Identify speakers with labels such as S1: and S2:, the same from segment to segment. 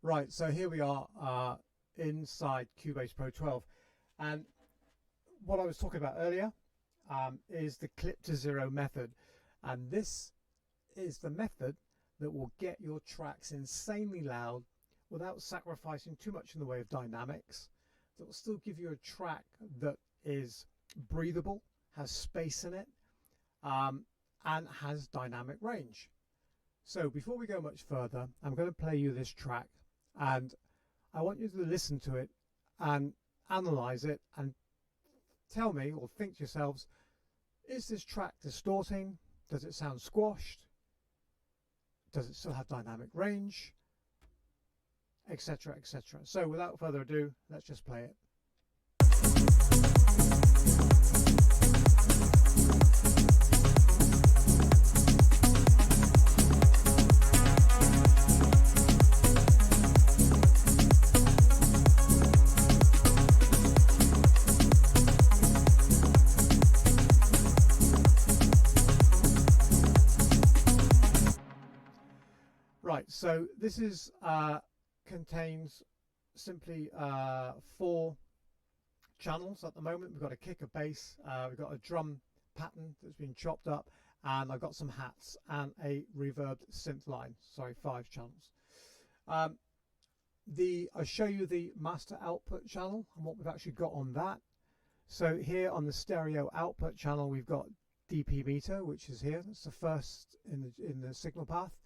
S1: Right, so here we are inside Cubase Pro 12, and what I was talking about earlier is the clip to zero method, and this is the method that will get your tracks insanely loud without sacrificing too much in the way of dynamics. That will still give you a track that is breathable, has space in it, and has dynamic range. So before we go much further, I'm going to play you this track, and I want you to listen to it and analyze it and tell me, or think to yourselves, is this track distorting? Does it sound squashed? Does it still have dynamic range? Etc, etc. So without further ado, let's just play it. Right, so this is contains simply 4 channels at the moment. We've got a kick, a bass, we've got a drum pattern that's been chopped up, and I've got some hats and a reverbed synth line. Sorry, 5 channels. I'll show you the master output channel and what we've actually got on that. So here on the stereo output channel, we've got DP meter, which is here. That's the first in the signal path.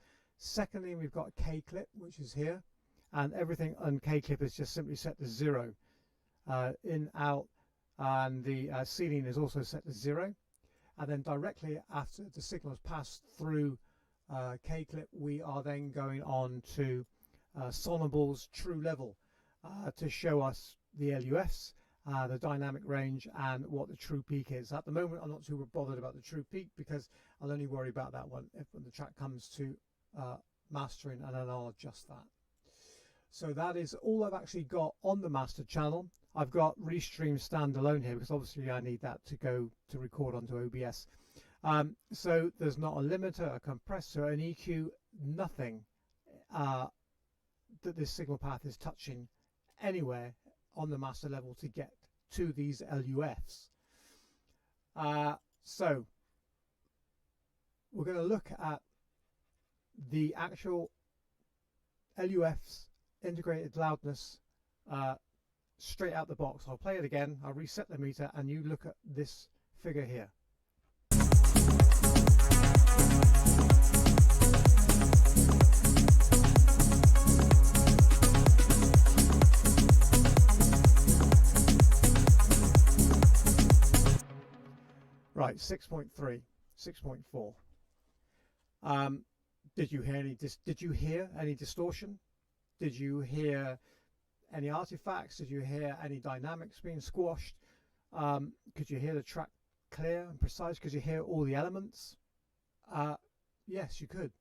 S1: Secondly, we've got K-clip, which is here, and everything on K-clip is just simply set to 0. In, out, and the ceiling is also set to 0. And then directly after the signal has passed through K-clip, we are then going on to Sonable's true level to show us the LUFs, the dynamic range, and what the true peak is. At the moment, I'm not too bothered about the true peak because I'll only worry about that one when the track comes to mastering, and then I'll adjust that. So that is all I've actually got on the master channel. I've got Restream standalone here because obviously I need that to go to record onto OBS. So there's not a limiter, a compressor, an EQ, nothing that this signal path is touching anywhere on the master level to get to these LUFs. So we're going to look at the actual LUFs integrated loudness straight out the box. I'll play it again, I'll reset the meter, and you look at this figure here. Right, 6.3, 6.4. Did you hear any distortion? Did you hear any artifacts? Did you hear any dynamics being squashed? Could you hear the track clear and precise? Could you hear all the elements? Yes, you could.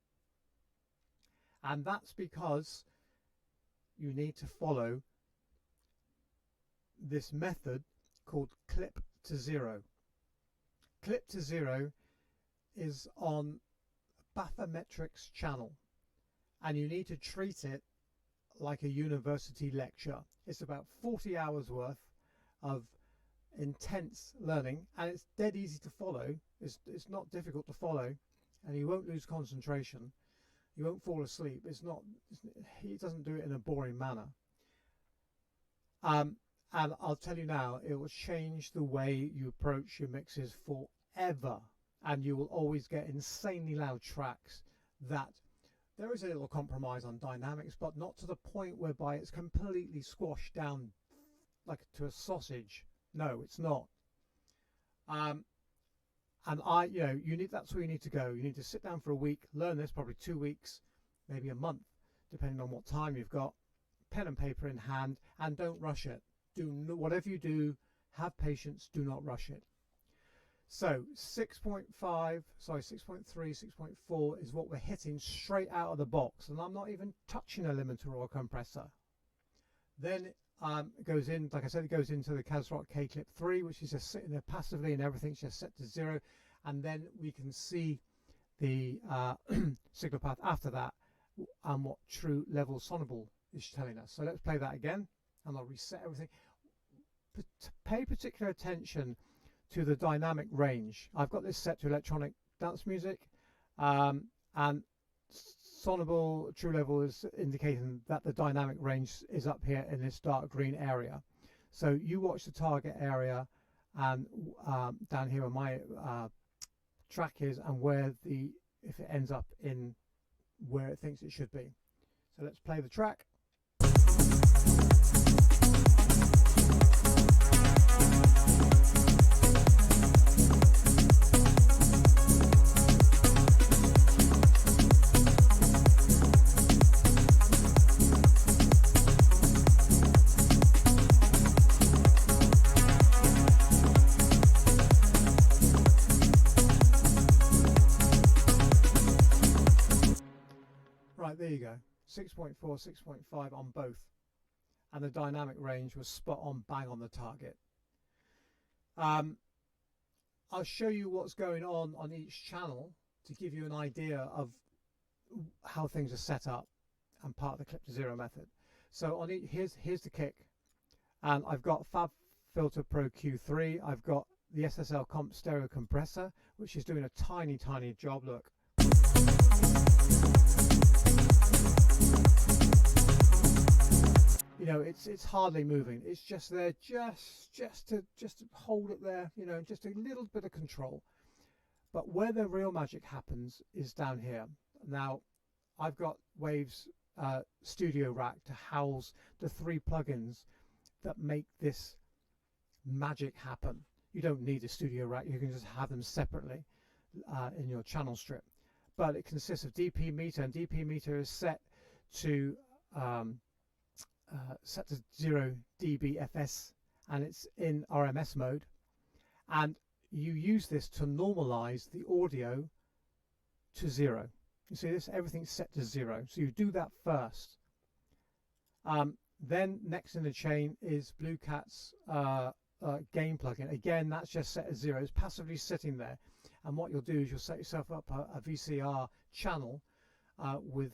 S1: And that's because you need to follow this method called clip to zero. Clip to zero is on Bathymetrics channel, and you need to treat it like a university lecture. It's about 40 hours worth of intense learning, and it's dead easy to follow. It's not difficult to follow, and you won't lose concentration. You won't fall asleep. He doesn't do it in a boring manner. And I'll tell you now, it will change the way you approach your mixes forever. And you will always get insanely loud tracks that there is a little compromise on dynamics, but not to the point whereby it's completely squashed down like to a sausage. No, it's not. And that's where you need to go. You need to sit down for a week, learn this, probably 2 weeks, maybe a month, depending on what time you've got, pen and paper in hand, and don't rush it. Whatever you do, have patience, do not rush it. So 6.3, 6.4 is what we're hitting straight out of the box, and I'm not even touching a limiter or a compressor. Then it goes in, like I said, it goes into the Kazrock K-Clip 3, which is just sitting there passively, and everything's just set to 0. And then we can see the signal path after that and what true level Sonable is telling us. So let's play that again, and I'll reset everything. Pay particular attention to the dynamic range. I've got this set to electronic dance music, and Sonable True Level is indicating that the dynamic range is up here in this dark green area. So you watch the target area, and down here where my track is, and where if it ends up in where it thinks it should be. So let's play the track. Right, there you go. 6.4, 6.5 on both. And the dynamic range was spot on, bang on the target. I'll show you what's going on each channel to give you an idea of how things are set up and part of the Clip to Zero method. So on here's the kick, and I've got FabFilter Pro Q3. I've got the SSL Comp stereo compressor, which is doing a tiny job. Look. You know, it's hardly moving. It's just there, just to hold it there. You know, just a little bit of control. But where the real magic happens is down here. Now, I've got Waves Studio Rack to house the 3 plugins that make this magic happen. You don't need a Studio Rack. You can just have them separately in your channel strip. But it consists of DP meter, and DP meter is set to 0 dBFS, and it's in RMS mode, and you use this to normalize the audio to 0. You see this? Everything's set to 0, so you do that first. Then next in the chain is Blue Cat's gain plugin. Again, that's just set as 0. It's passively sitting there, and what you'll do is you'll set yourself up a VCR channel with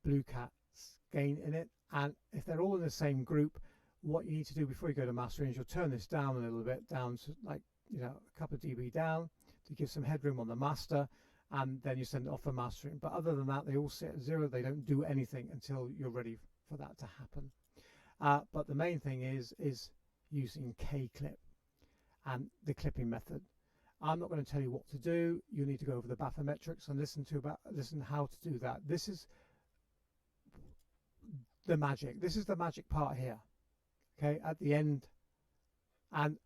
S1: Blue Cat's gain in it, and if they're all in the same group, what you need to do before you go to mastering is you'll turn this down a little bit, down to like, you know, a couple of dB down to give some headroom on the master, and then you send it off for mastering. But other than that, they all sit at 0. They don't do anything until you're ready for that to happen. But the main thing is using K-clip and the clipping method. I'm not going to tell you what to do. You need to go over the bathymetrics and listen how to do that. This is the magic. This is the magic part here. Okay, at the end. And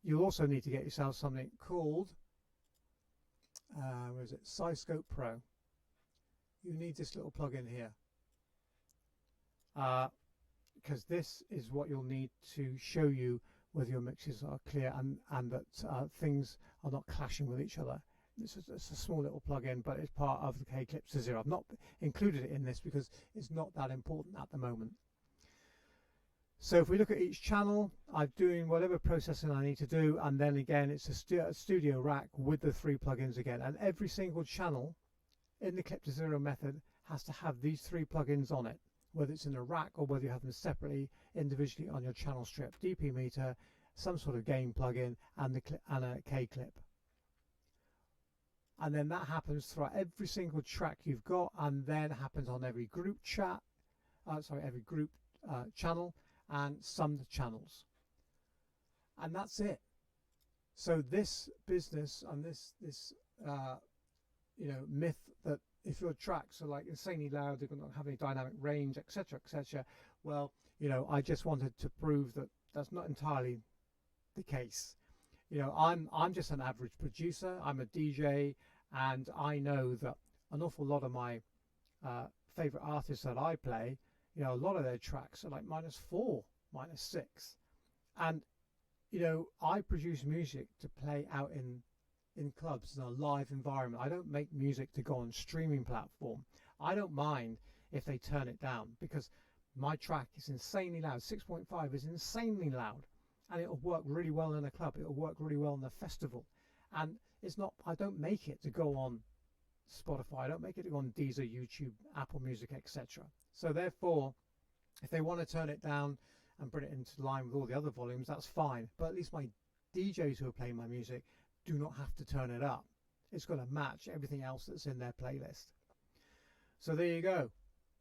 S1: you'll also need to get yourself something called where is it? SiScope Pro. You need this little plug-in here, because this is what you'll need to show you whether your mixes are clear and that things are not clashing with each other. It's a small little plug-in, but it's part of the K-Clip to Zero. I've not included it in this because it's not that important at the moment. So if we look at each channel, I'm doing whatever processing I need to do, and then again it's a Studio Rack with the 3 plugins again, and every single channel in the Clip to Zero method has to have these 3 plugins on it, whether it's in a rack or whether you have them separately individually on your channel strip. DP meter, some sort of gain plugin, and a K-clip. And then that happens throughout every single track you've got, and then happens on every group every group channel and summed channels. And that's it. So this business and this you know, myth that if your tracks are like insanely loud, they're going to have any dynamic range, etc., etc. Well, you know, I just wanted to prove that that's not entirely the case. You know, I'm just an average producer. I'm a DJ, and I know that an awful lot of my favorite artists that I play, you know, a lot of their tracks are like -4, -6, and you know, I produce music to play out in clubs in a live environment. I don't make music to go on streaming platform. I don't mind if they turn it down, because my track is insanely loud. 6.5 is insanely loud, and it'll work really well in a club. It'll work really well in a festival, and it's not, I don't make it to go on Spotify. I don't make it to go on Deezer, YouTube, Apple Music, etc. So therefore, If they want to turn it down and bring it into line with all the other volumes, that's fine. But at least my DJs who are playing my music do not have to turn it up. It's got to match everything else that's in their playlist. So there you go.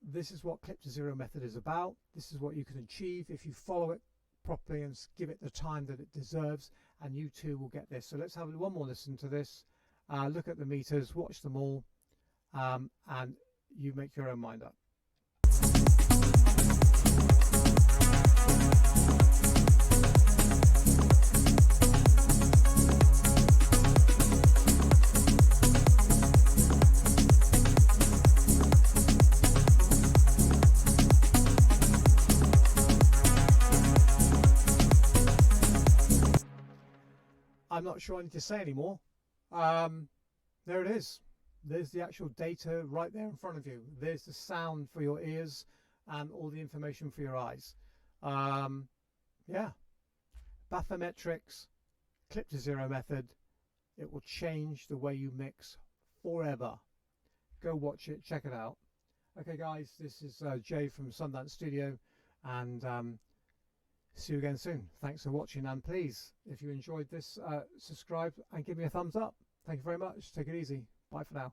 S1: This is what Clip to Zero method is about. This is what you can achieve if you follow it properly and give it the time that it deserves, and you too will get this. So let's have one more listen to this. Look at the meters, watch them all, and you make your own mind up. I'm not sure I need to say anymore. There it is. There's the actual data right there in front of you. There's the sound for your ears and all the information for your eyes. Yeah. Bathymetrics, Clip to Zero method. It will change the way you mix forever. Go watch it, check it out. Okay guys, this is Jay from Sundance Studio, and see you again soon. Thanks for watching, and please, if you enjoyed this, subscribe and give me a thumbs up. Thank you very much. Take it easy. Bye for now.